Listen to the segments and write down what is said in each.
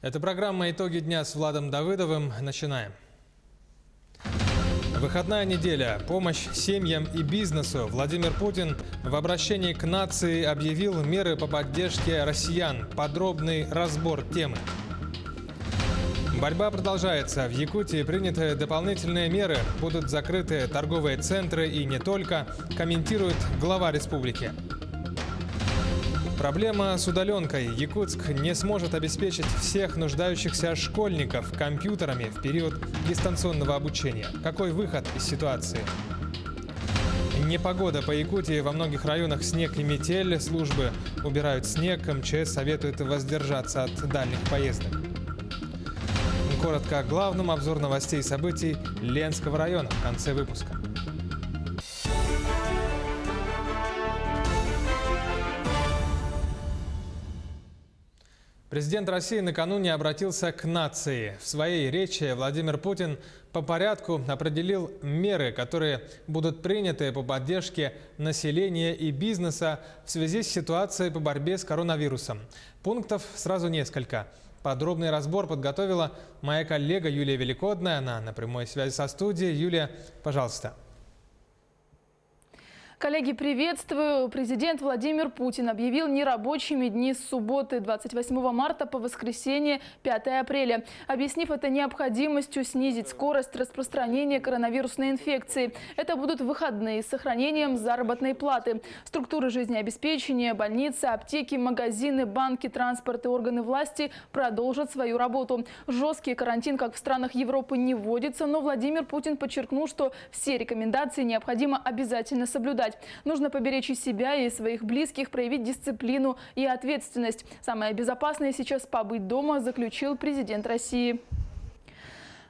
Это программа «Итоги дня» с Владом Давыдовым. Начинаем. Выходная неделя. Помощь семьям и бизнесу. Владимир Путин в обращении к нации объявил меры по поддержке россиян. Подробный разбор темы. Борьба продолжается. В Якутии приняты дополнительные меры. Будут закрыты торговые центры и не только, комментирует глава республики. Проблема с удаленкой. Якутск не сможет обеспечить всех нуждающихся школьников компьютерами в период дистанционного обучения. Какой выход из ситуации? Непогода по Якутии. Во многих районах снег и метель. Службы убирают снег. МЧС советует воздержаться от дальних поездок. Коротко о главном. Обзор новостей и событий Ленского района в конце выпуска. Президент России накануне обратился к нации. В своей речи Владимир Путин по порядку определил меры, которые будут приняты по поддержке населения и бизнеса в связи с ситуацией по борьбе с коронавирусом. Пунктов сразу несколько. Подробный разбор подготовила моя коллега Юлия Великодная. Она на прямой связи со студией. Юлия, пожалуйста. Коллеги, приветствую! Президент Владимир Путин объявил нерабочими дни с субботы 28 марта по воскресенье 5 апреля, объяснив это необходимостью снизить скорость распространения коронавирусной инфекции. Это будут выходные с сохранением заработной платы. Структуры жизнеобеспечения, больницы, аптеки, магазины, банки, транспорт и органы власти продолжат свою работу. Жесткий карантин, как в странах Европы, не вводится, но Владимир Путин подчеркнул, что все рекомендации необходимо обязательно соблюдать. Нужно поберечь и себя, и своих близких, проявить дисциплину и ответственность. Самое безопасное сейчас побыть дома, заключил президент России.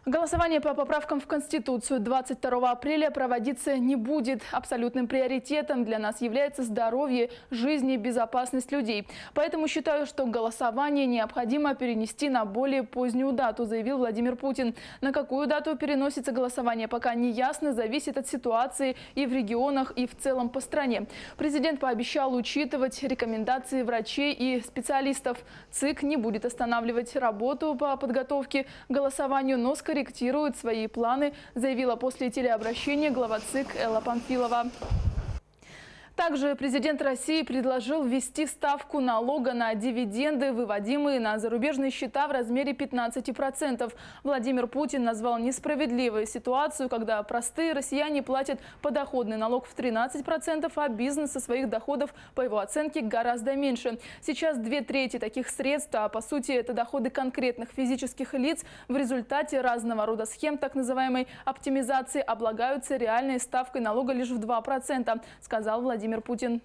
Голосование по поправкам в Конституцию 22 апреля проводиться не будет. Абсолютным приоритетом для нас является здоровье, жизнь и безопасность людей. Поэтому считаю, что голосование необходимо перенести на более позднюю дату, заявил Владимир Путин. На какую дату переносится голосование, пока не ясно, зависит от ситуации и в регионах, и в целом по стране. Президент пообещал учитывать рекомендации врачей и специалистов. ЦИК не будет останавливать работу по подготовке к голосованию, но корректирует свои планы, заявила после телеобращения глава ЦИК Элла Памфилова. Также президент России предложил ввести ставку налога на дивиденды, выводимые на зарубежные счета, в размере 15%. Владимир Путин назвал несправедливой ситуацию, когда простые россияне платят подоходный налог в 13%, а бизнес со своих доходов, по его оценке, гораздо меньше. Сейчас 2/3 таких средств, а по сути это доходы конкретных физических лиц, в результате разного рода схем так называемой оптимизации облагаются реальной ставкой налога лишь в 2%, сказал Владимир Путин.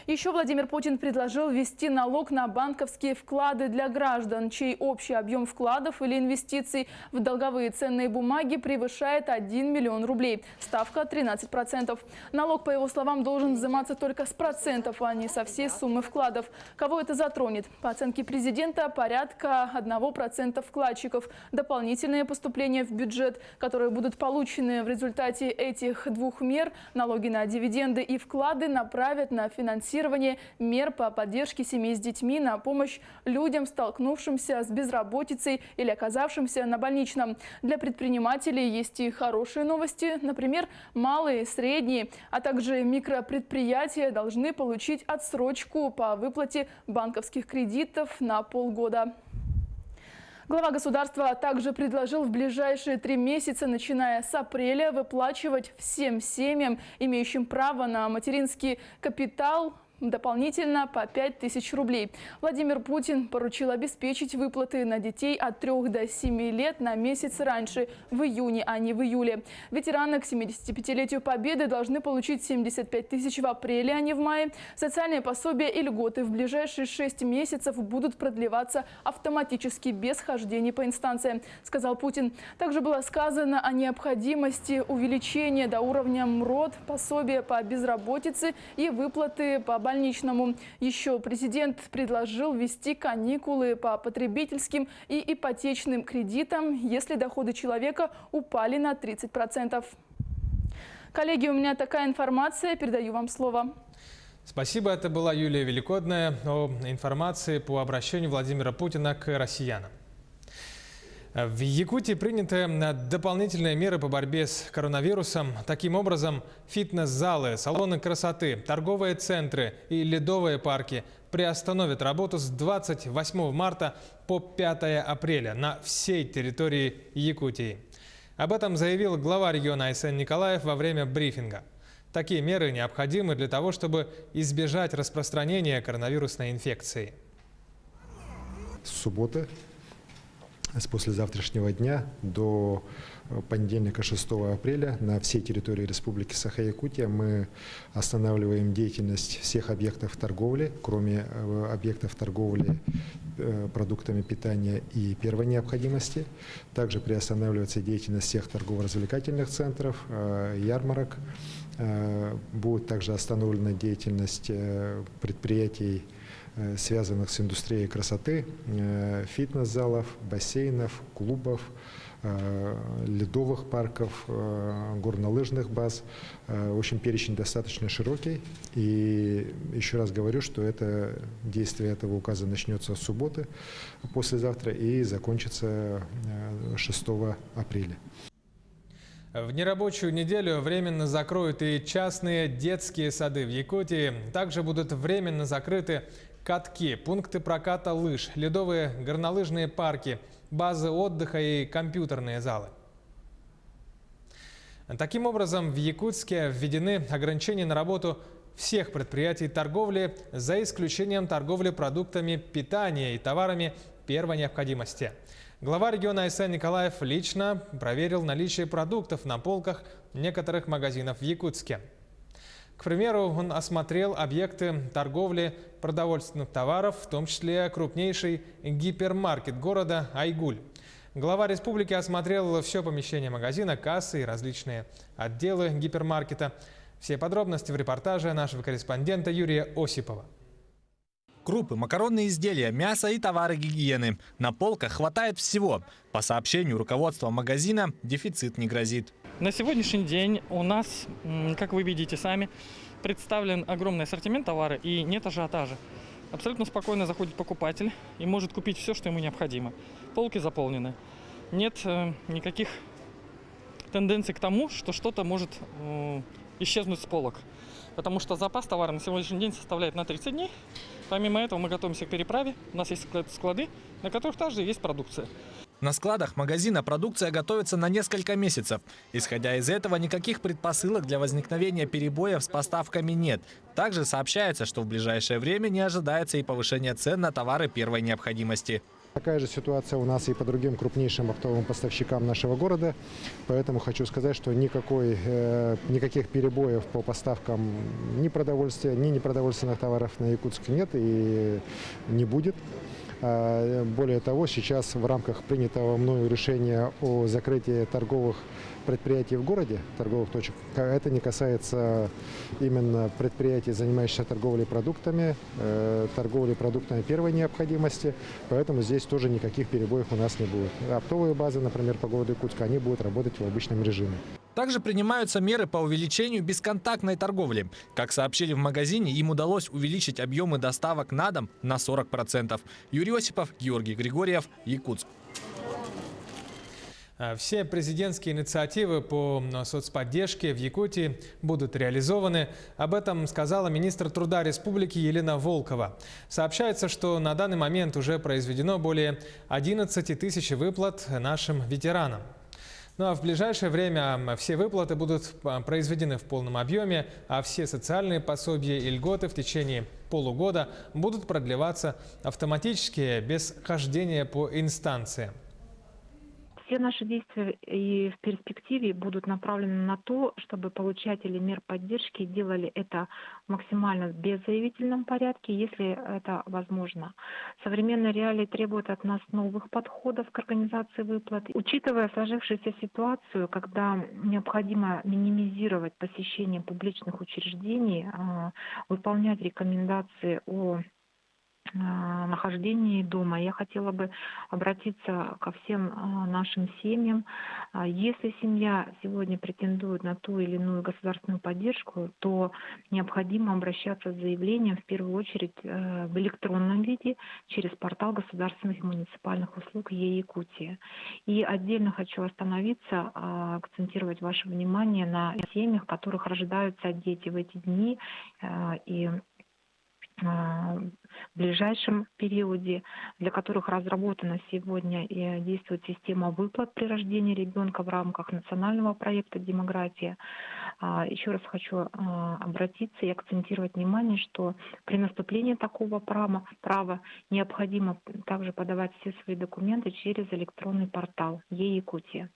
Еще Владимир Путин предложил ввести налог на банковские вклады для граждан, чей общий объем вкладов или инвестиций в долговые ценные бумаги превышает 1 миллион рублей. Ставка 13%. Налог, по его словам, должен взиматься только с процентов, а не со всей суммы вкладов. Кого это затронет? По оценке президента, порядка 1% вкладчиков. Дополнительные поступления в бюджет, которые будут получены в результате этих двух мер, налоги на дивиденды и вклады, направят на финансирование мер по поддержке семей с детьми, на помощь людям, столкнувшимся с безработицей или оказавшимся на больничном. Для предпринимателей есть и хорошие новости. Например, малые, средние, а также микропредприятия должны получить отсрочку по выплате банковских кредитов на полгода. Глава государства также предложил в ближайшие 3 месяца, начиная с апреля, выплачивать всем семьям, имеющим право на материнский капитал, дополнительно по 5000 рублей. Владимир Путин поручил обеспечить выплаты на детей от 3 до 7 лет на месяц раньше, в июне, а не в июле. Ветераны к 75-летию Победы должны получить 75 тысяч в апреле, а не в мае. Социальные пособия и льготы в ближайшие 6 месяцев будут продлеваться автоматически, без хождения по инстанциям, сказал Путин. Также было сказано о необходимости увеличения до уровня МРОД, пособия по безработице и выплаты по больничному. Еще президент предложил ввести каникулы по потребительским и ипотечным кредитам, если доходы человека упали на 30%. Коллеги, у меня такая информация. Передаю вам слово. Спасибо. Это была Юлия Великодная о информации по обращению Владимира Путина к россиянам. В Якутии приняты дополнительные меры по борьбе с коронавирусом. Таким образом, фитнес-залы, салоны красоты, торговые центры и ледовые парки приостановят работу с 28 марта по 5 апреля на всей территории Якутии. Об этом заявил глава региона Айсен Николаев во время брифинга. Такие меры необходимы для того, чтобы избежать распространения коронавирусной инфекции. С субботы, с послезавтрашнего дня до понедельника 6 апреля на всей территории Республики Саха-Якутия мы останавливаем деятельность всех объектов торговли, кроме объектов торговли продуктами питания и первой необходимости. Также приостанавливается деятельность всех торгово-развлекательных центров, ярмарок. Будет также остановлена деятельность предприятий, связанных с индустрией красоты, фитнес-залов, бассейнов, клубов, ледовых парков, горнолыжных баз. В общем, перечень достаточно широкий. И еще раз говорю, что действие этого указа начнется с субботы, послезавтра, и закончится 6 апреля. В нерабочую неделю временно закроют и частные детские сады в Якутии. Также будут временно закрыты катки, пункты проката лыж, ледовые горнолыжные парки, базы отдыха и компьютерные залы. Таким образом, в Якутске введены ограничения на работу всех предприятий торговли, за исключением торговли продуктами питания и товарами первой необходимости. Глава региона Айсен Николаев лично проверил наличие продуктов на полках некоторых магазинов в Якутске. К примеру, он осмотрел объекты торговли продовольственных товаров, в том числе крупнейший гипермаркет города Айгуль. Глава республики осмотрел все помещение магазина, кассы и различные отделы гипермаркета. Все подробности в репортаже нашего корреспондента Юрия Осипова. Крупы, макаронные изделия, мясо и товары гигиены. На полках хватает всего. По сообщению руководства магазина, дефицит не грозит. На сегодняшний день у нас, как вы видите сами, представлен огромный ассортимент товара и нет ажиотажа. Абсолютно спокойно заходит покупатель и может купить все, что ему необходимо. Полки заполнены. Нет никаких тенденций к тому, что что-то может исчезнуть с полок. Потому что запас товара на сегодняшний день составляет на 30 дней. Помимо этого мы готовимся к переправе. У нас есть склады, на которых также есть продукция. На складах магазина продукция готовится на несколько месяцев. Исходя из этого, никаких предпосылок для возникновения перебоев с поставками нет. Также сообщается, что в ближайшее время не ожидается и повышение цен на товары первой необходимости. Такая же ситуация у нас и по другим крупнейшим оптовым поставщикам нашего города. Поэтому хочу сказать, что никаких перебоев по поставкам ни продовольствия, ни непродовольственных товаров на Якутск нет и не будет. Более того, сейчас в рамках принятого мною решения о закрытии торговых предприятий в городе, торговых точек, это не касается именно предприятий, занимающихся торговлей продуктами первой необходимости, поэтому здесь тоже никаких перебоев у нас не будет. Оптовые базы, например, по городу Якутска, они будут работать в обычном режиме. Также принимаются меры по увеличению бесконтактной торговли. Как сообщили в магазине, им удалось увеличить объемы доставок на дом на 40%. Юрий Осипов, Георгий Григорьев, Якутск. Все президентские инициативы по соцподдержке в Якутии будут реализованы. Об этом сказала министр труда республики Елена Волкова. Сообщается, что на данный момент уже произведено более 11 тысяч выплат нашим ветеранам. Ну а в ближайшее время все выплаты будут произведены в полном объеме, а все социальные пособия и льготы в течение полугода будут продлеваться автоматически, без хождения по инстанциям. Все наши действия и в перспективе будут направлены на то, чтобы получатели мер поддержки делали это в максимально беззаявительном порядке, если это возможно. Современные реалии требуют от нас новых подходов к организации выплат. Учитывая сложившуюся ситуацию, когда необходимо минимизировать посещение публичных учреждений, выполнять рекомендации о нахождении дома. Я хотела бы обратиться ко всем нашим семьям. Если семья сегодня претендует на ту или иную государственную поддержку, то необходимо обращаться с заявлением в первую очередь в электронном виде через портал государственных и муниципальных услуг Е-Якутия. И отдельно хочу остановиться, акцентировать ваше внимание на семьях, в которых рождаются дети в эти дни и в ближайшем периоде, для которых разработана сегодня и действует система выплат при рождении ребенка в рамках национального проекта «Демография». Еще раз хочу обратиться и акцентировать внимание, что при наступлении такого права необходимо также подавать все свои документы через электронный портал Е-Якутия.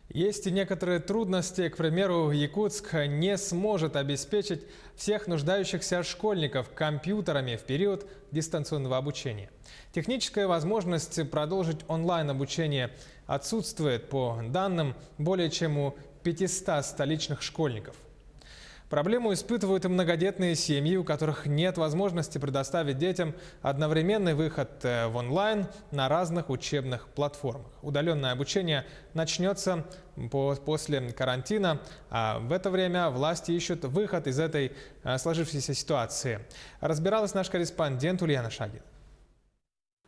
Есть и некоторые трудности. К примеру, Якутск не сможет обеспечить всех нуждающихся школьников компьютерами в период дистанционного обучения. Техническая возможность продолжить онлайн-обучение отсутствует, по данным, более чем у 500 столичных школьников. Проблему испытывают и многодетные семьи, у которых нет возможности предоставить детям одновременный выход в онлайн на разных учебных платформах. Удаленное обучение начнется после карантина, а в это время власти ищут выход из этой сложившейся ситуации. Разбиралась наш корреспондент Ульяна Шагина.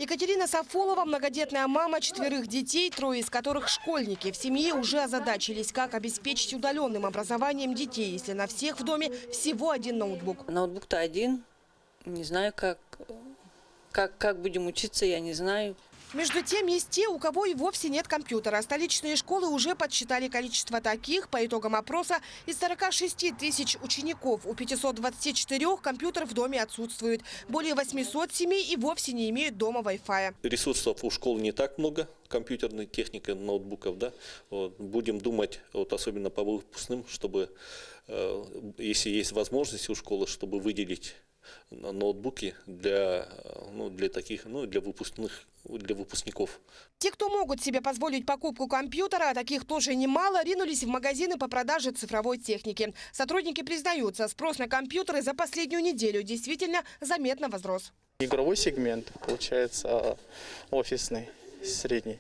Екатерина Сафолова – многодетная мама 4 детей, 3 из которых школьники. В семье уже озадачились, как обеспечить удаленным образованием детей, если на всех в доме всего один ноутбук. Ноутбук-то один. Не знаю, как будем учиться, я не знаю. Между тем, есть те, у кого и вовсе нет компьютера. Столичные школы уже подсчитали количество таких. По итогам опроса, из 46 тысяч учеников у 524 компьютер в доме отсутствует. Более 800 семей и вовсе не имеют дома Wi-Fi. Ресурсов у школ не так много, компьютерной техники, ноутбуков. Да? Будем думать, особенно по выпускным, чтобы, если есть возможность у школы, чтобы выделить ноутбуки для выпускников. Те, кто могут себе позволить покупку компьютера, а таких тоже немало, ринулись в магазины по продаже цифровой техники. Сотрудники признаются, спрос на компьютеры за последнюю неделю действительно заметно возрос. Игровой сегмент, получается, офисный, средний.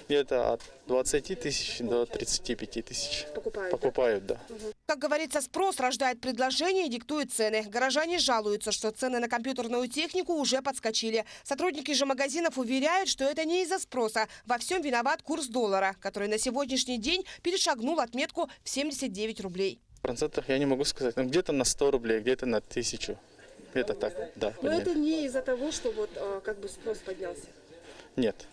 Где-то от 20 тысяч до 35 тысяч. Покупают, да. Как говорится, спрос рождает предложение и диктует цены. Горожане жалуются, что цены на компьютерную технику уже подскочили. Сотрудники же магазинов уверяют, что это не из-за спроса. Во всем виноват курс доллара, который на сегодняшний день перешагнул отметку в 79 рублей. В процентах я не могу сказать. Где-то на 100 рублей, где-то на 1000. Это так, да. Но это не из-за того, что спрос поднялся? Нет,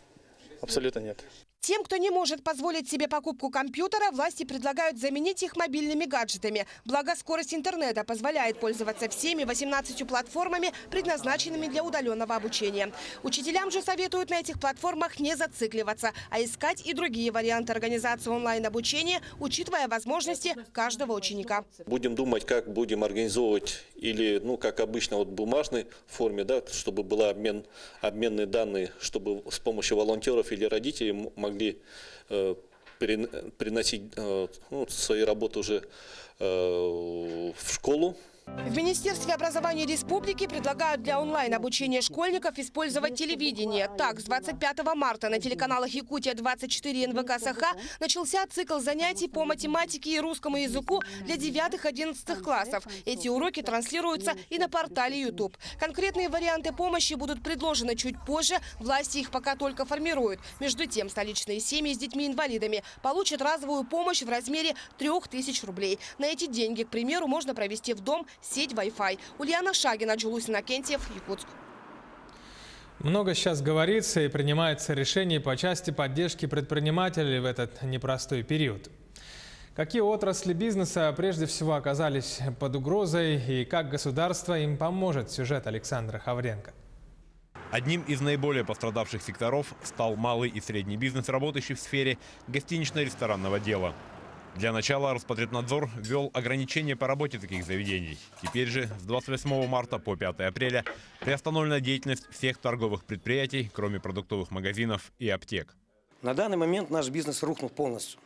абсолютно нет. Тем, кто не может позволить себе покупку компьютера, власти предлагают заменить их мобильными гаджетами. Благо, скорость интернета позволяет пользоваться всеми 18 платформами, предназначенными для удаленного обучения. Учителям же советуют на этих платформах не зацикливаться, а искать и другие варианты организации онлайн-обучения, учитывая возможности каждого ученика. Будем думать, как будем организовывать или, как обычно, в бумажной форме, да, чтобы был обменные данные, чтобы с помощью волонтеров или родителей могли приносить свои работы уже в школу. В Министерстве образования республики предлагают для онлайн-обучения школьников использовать телевидение. Так, с 25 марта на телеканалах «Якутия-24» и НВК «Саха» начался цикл занятий по математике и русскому языку для 9-11 классов. Эти уроки транслируются и на портале YouTube. Конкретные варианты помощи будут предложены чуть позже. Власти их пока только формируют. Между тем, столичные семьи с детьми-инвалидами получат разовую помощь в размере 3000 рублей. На эти деньги, к примеру, можно провести в дом сеть Wi-Fi. Ульяна Шагина, Джулус Иннокентьев, Якутск. Много сейчас говорится и принимается решений по части поддержки предпринимателей в этот непростой период. Какие отрасли бизнеса прежде всего оказались под угрозой и как государство им поможет? Сюжет Александра Хавренко. Одним из наиболее пострадавших секторов стал малый и средний бизнес, работающий в сфере гостинично-ресторанного дела. Для начала Роспотребнадзор ввел ограничения по работе таких заведений. Теперь же с 28 марта по 5 апреля приостановлена деятельность всех торговых предприятий, кроме продуктовых магазинов и аптек. На данный момент наш бизнес рухнул полностью.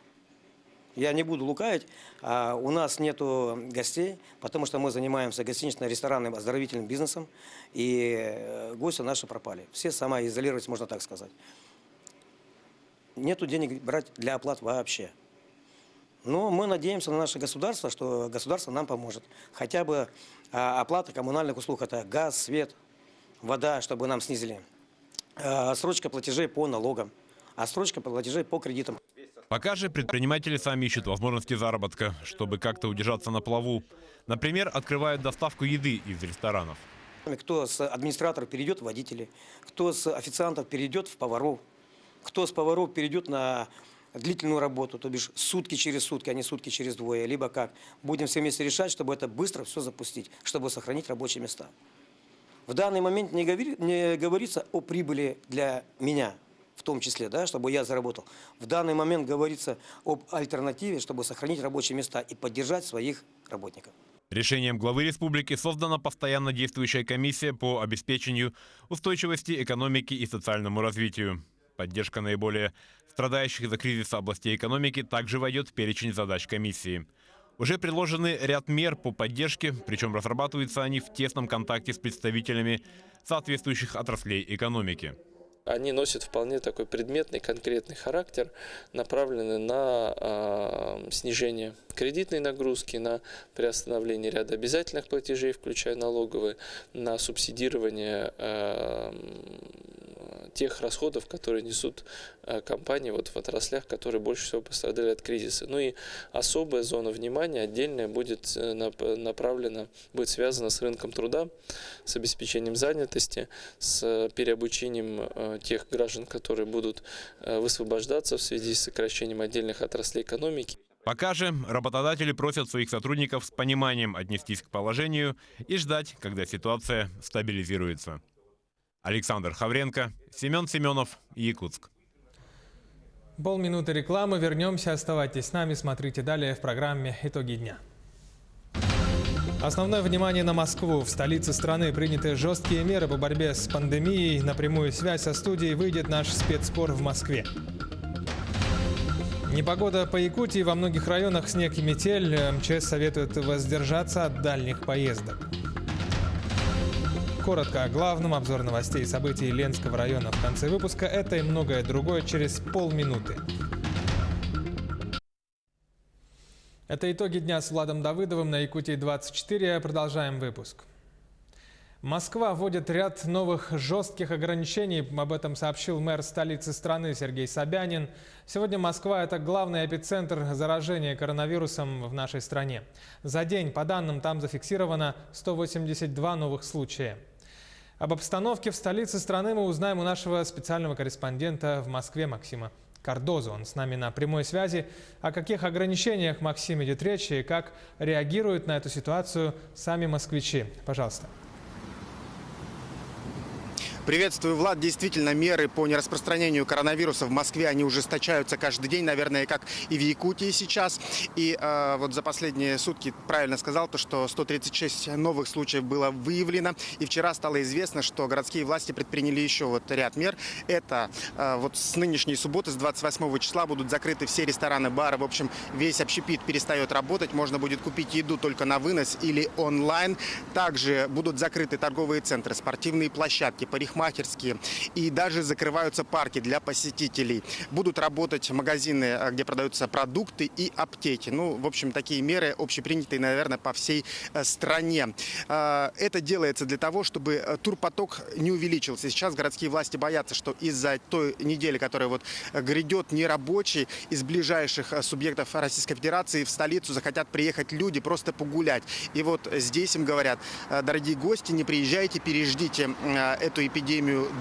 Я не буду лукавить, у нас нету гостей, потому что мы занимаемся гостинично-ресторанным оздоровительным бизнесом, и гости наши пропали. Все самоизолировались, можно так сказать. Нету денег брать для оплат вообще. Но мы надеемся на наше государство, что государство нам поможет. Хотя бы оплата коммунальных услуг, это газ, свет, вода, чтобы нам снизили. Отсрочка платежей по налогам, отсрочка платежей по кредитам. Пока же предприниматели сами ищут возможности заработка, чтобы как-то удержаться на плаву. Например, открывают доставку еды из ресторанов. Кто с администраторов перейдет в водителей, кто с официантов перейдет в поваров, кто с поваров перейдет на длительную работу, то бишь сутки через сутки, а не сутки через двое, либо как. Будем все вместе решать, чтобы это быстро все запустить, чтобы сохранить рабочие места. В данный момент не говорится о прибыли для меня, в том числе, да, чтобы я заработал. В данный момент говорится об альтернативе, чтобы сохранить рабочие места и поддержать своих работников. Решением главы республики создана постоянно действующая комиссия по обеспечению устойчивости экономики и социальному развитию. Поддержка наиболее страдающих из-за кризиса областей экономики также войдет в перечень задач комиссии. Уже предложены ряд мер по поддержке, причем разрабатываются они в тесном контакте с представителями соответствующих отраслей экономики. Они носят вполне такой предметный, конкретный характер, направленный на снижение кредитной нагрузки, на приостановление ряда обязательных платежей, включая налоговые, на субсидирование тех расходов, которые несут компании в отраслях, которые больше всего пострадали от кризиса. Ну и особая зона внимания отдельная будет направлена, будет связана с рынком труда, с обеспечением занятости, с переобучением тех граждан, которые будут высвобождаться в связи с сокращением отдельных отраслей экономики. Пока же работодатели просят своих сотрудников с пониманием отнестись к положению и ждать, когда ситуация стабилизируется. Александр Хавренко, Семен Семенов, Якутск. Полминуты рекламы. Вернемся. Оставайтесь с нами. Смотрите далее в программе «Итоги дня». Основное внимание на Москву. В столице страны приняты жесткие меры по борьбе с пандемией. На прямую связь со студией выйдет наш спецкор в Москве. Непогода по Якутии. Во многих районах снег и метель. МЧС советует воздержаться от дальних поездок. Коротко о главном. Обзор новостей и событий Ленского района в конце выпуска. Это и многое другое через полминуты. Это итоги дня с Владом Давыдовым на Якутии-24. Продолжаем выпуск. Москва вводит ряд новых жестких ограничений. Об этом сообщил мэр столицы страны Сергей Собянин. Сегодня Москва – это главный эпицентр заражения коронавирусом в нашей стране. За день, по данным, там зафиксировано 182 новых случая. Об обстановке в столице страны мы узнаем у нашего специального корреспондента в Москве Максима Кардозо. Он с нами на прямой связи. О каких ограничениях, Максим, идет речь и как реагируют на эту ситуацию сами москвичи? Пожалуйста. Приветствую, Влад. Действительно, меры по нераспространению коронавируса в Москве, они ужесточаются каждый день, наверное, как и в Якутии сейчас. И вот за последние сутки правильно сказал, что 136 новых случаев было выявлено. И вчера стало известно, что городские власти предприняли еще ряд мер. Это вот с нынешней субботы, с 28 числа, будут закрыты все рестораны, бары. В общем, весь общепит перестает работать. Можно будет купить еду только на вынос или онлайн. Также будут закрыты торговые центры, спортивные площадки, парикмахерские. И даже закрываются парки для посетителей. Будут работать магазины, где продаются продукты, и аптеки. Ну, в общем, такие меры общепринятые, наверное, по всей стране. Это делается для того, чтобы турпоток не увеличился. Сейчас городские власти боятся, что из-за той недели, которая вот грядет, нерабочей, из ближайших субъектов Российской Федерации в столицу захотят приехать люди просто погулять. И вот здесь им говорят: дорогие гости, не приезжайте, переждите эту эпидемию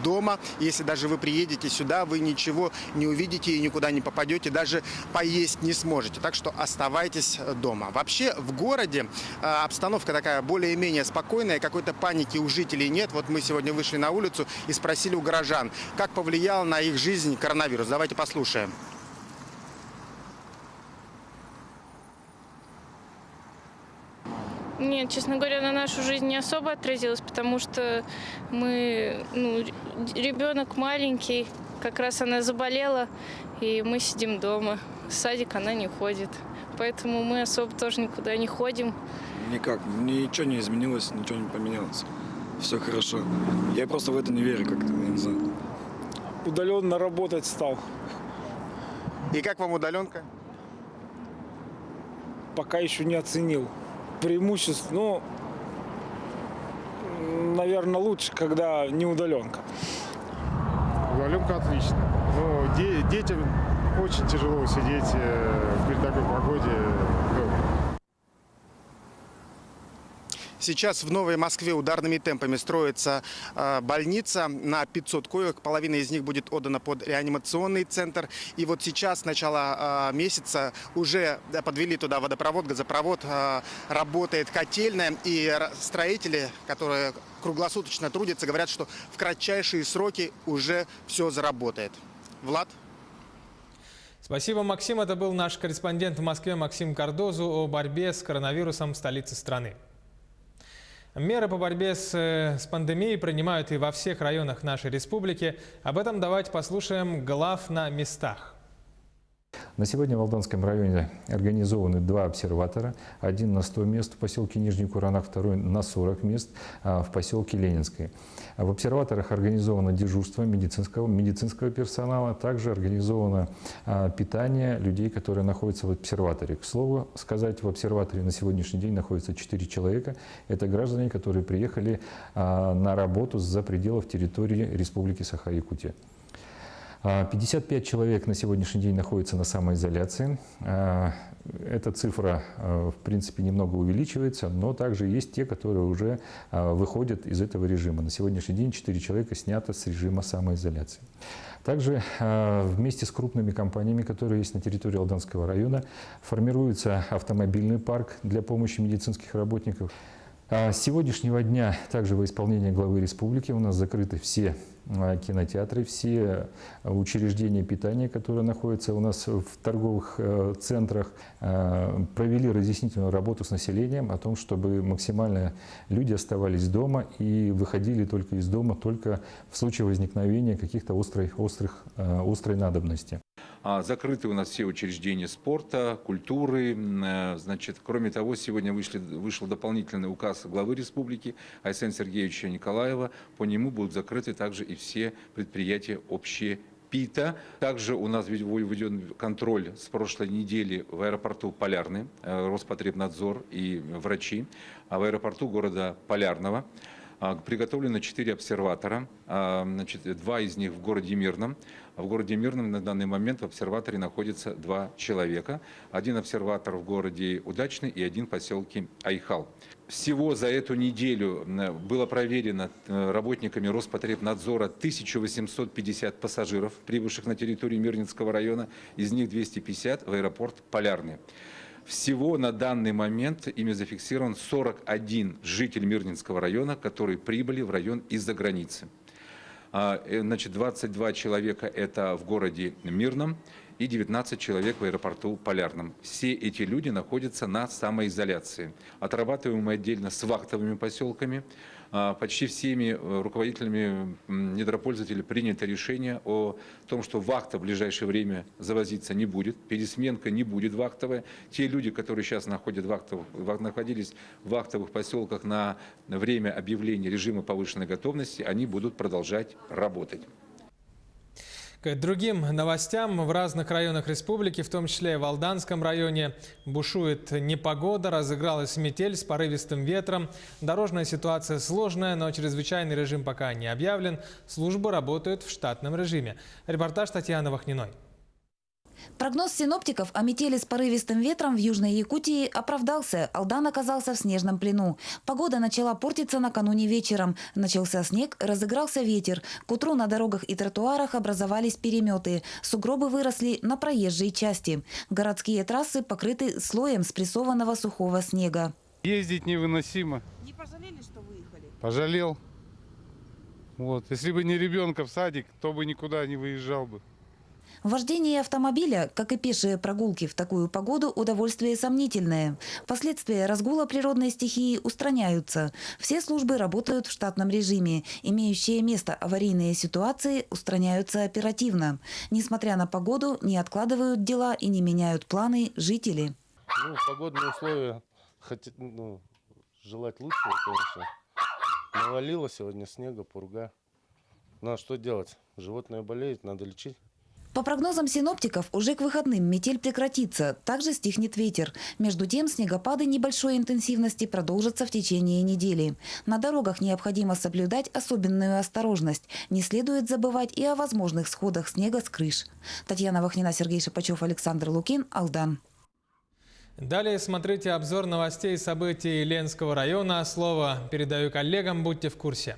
дома. Если даже вы приедете сюда, вы ничего не увидите и никуда не попадете, даже поесть не сможете. Так что оставайтесь дома. Вообще в городе обстановка такая более-менее спокойная, какой-то паники у жителей нет. Вот мы сегодня вышли на улицу и спросили у горожан, как повлиял на их жизнь коронавирус. Давайте послушаем. Нет, честно говоря, на нашу жизнь не особо отразилось, потому что мы, ребенок маленький, как раз она заболела, и мы сидим дома. В садик она не ходит. Поэтому мы особо тоже никуда не ходим. Никак. Ничего не изменилось, ничего не поменялось. Все хорошо. Я просто в это не верю как-то, я не знаю. Удаленно работать стал. И как вам удаленка? Пока еще не оценил. Преимуществ, ну, наверное, лучше, когда не удаленка. Удаленка отлично. Но детям очень тяжело сидеть при такой погоде дома. Сейчас в Новой Москве ударными темпами строится больница на 500 коек. Половина из них будет отдана под реанимационный центр. И вот сейчас, с начала месяца, уже подвели туда водопровод, газопровод, работает котельная. И строители, которые круглосуточно трудятся, говорят, что в кратчайшие сроки уже все заработает. Влад? Спасибо, Максим. Это был наш корреспондент в Москве Максим Кардозу о борьбе с коронавирусом в столице страны. Меры по борьбе с пандемией принимают и во всех районах нашей республики. Об этом давайте послушаем глав на местах. На сегодня в Алданском районе организованы 2 обсерватора. Один на 100 мест в поселке Нижний Куранак, второй на 40 мест в поселке Ленинской. В обсерваторах организовано дежурство медицинского персонала. Также организовано питание людей, которые находятся в обсерваторе. К слову сказать, в обсерваторе на сегодняшний день находится 4 человека. Это граждане, которые приехали на работу за пределов территории Республики Саха-Якутия. 55 человек на сегодняшний день находятся на самоизоляции. Эта цифра, в принципе, немного увеличивается, но также есть те, которые уже выходят из этого режима. На сегодняшний день 4 человека снято с режима самоизоляции. Также вместе с крупными компаниями, которые есть на территории Алданского района, формируется автомобильный парк для помощи медицинских работников. С сегодняшнего дня также во исполнение главы республики у нас закрыты все кинотеатры, все учреждения питания, которые находятся у нас в торговых центрах. Провели разъяснительную работу с населением о том, чтобы максимально люди оставались дома и выходили только из дома только в случае возникновения каких-то острой надобности. Закрыты у нас все учреждения спорта, культуры. Значит, кроме того, сегодня вышел дополнительный указ главы республики Айсена Сергеевича Николаева. По нему будут закрыты также и все предприятия общепита. Также у нас введен контроль с прошлой недели в аэропорту Полярный, Роспотребнадзор и врачи. А в аэропорту города Полярного приготовлено 4 обсерватора, значит, 2 из них в городе Мирном. В городе Мирном на данный момент в обсерваторе находится 2 человека. 1 обсерватор в городе Удачный и 1 в поселке Айхал. Всего за эту неделю было проверено работниками Роспотребнадзора 1850 пассажиров, прибывших на территорию Мирнинского района. Из них 250 в аэропорт Полярный. Всего на данный момент ими зафиксирован 41 житель Мирнинского района, которые прибыли в район из-за границы. Значит, 22 человека это в городе Мирном и 19 человек в аэропорту Полярном. Все эти люди находятся на самоизоляции. Отрабатываем мы отдельно с вахтовыми поселками. Почти всеми руководителями недропользователей принято решение о том, что вахта в ближайшее время завозиться не будет, пересменка не будет вахтовая. Те люди, которые сейчас находились в вахтовых поселках на время объявления режима повышенной готовности, они будут продолжать работать. К другим новостям. В разных районах республики, в том числе и в Алданском районе, бушует непогода, разыгралась метель с порывистым ветром. Дорожная ситуация сложная, но чрезвычайный режим пока не объявлен. Службы работают в штатном режиме. Репортаж Татьяны Вахниной. Прогноз синоптиков о метели с порывистым ветром в Южной Якутии оправдался. Алдан оказался в снежном плену. Погода начала портиться накануне вечером. Начался снег, разыгрался ветер. К утру на дорогах и тротуарах образовались переметы. Сугробы выросли на проезжей части. Городские трассы покрыты слоем спрессованного сухого снега. Ездить невыносимо. Не пожалели, что выехали? Пожалел. Вот. Если бы не ребенка в садик, то бы никуда не выезжал бы. Вождение автомобиля, как и пешие прогулки в такую погоду, удовольствие сомнительное. Последствия разгула природной стихии устраняются. Все службы работают в штатном режиме. Имеющие место аварийные ситуации устраняются оперативно. Несмотря на погоду, не откладывают дела и не меняют планы жители. Погодные условия желать лучшего, конечно. Навалило сегодня снега, пурга. Ну а что делать? Животные болеют, надо лечить. По прогнозам синоптиков, уже к выходным метель прекратится, также стихнет ветер. Между тем, снегопады небольшой интенсивности продолжатся в течение недели. На дорогах необходимо соблюдать особенную осторожность. Не следует забывать и о возможных сходах снега с крыш. Татьяна Вахнина, Сергей Шипачев, Александр Лукин, Алдан. Далее смотрите обзор новостей и событий Ленского района. Слово передаю коллегам, будьте в курсе.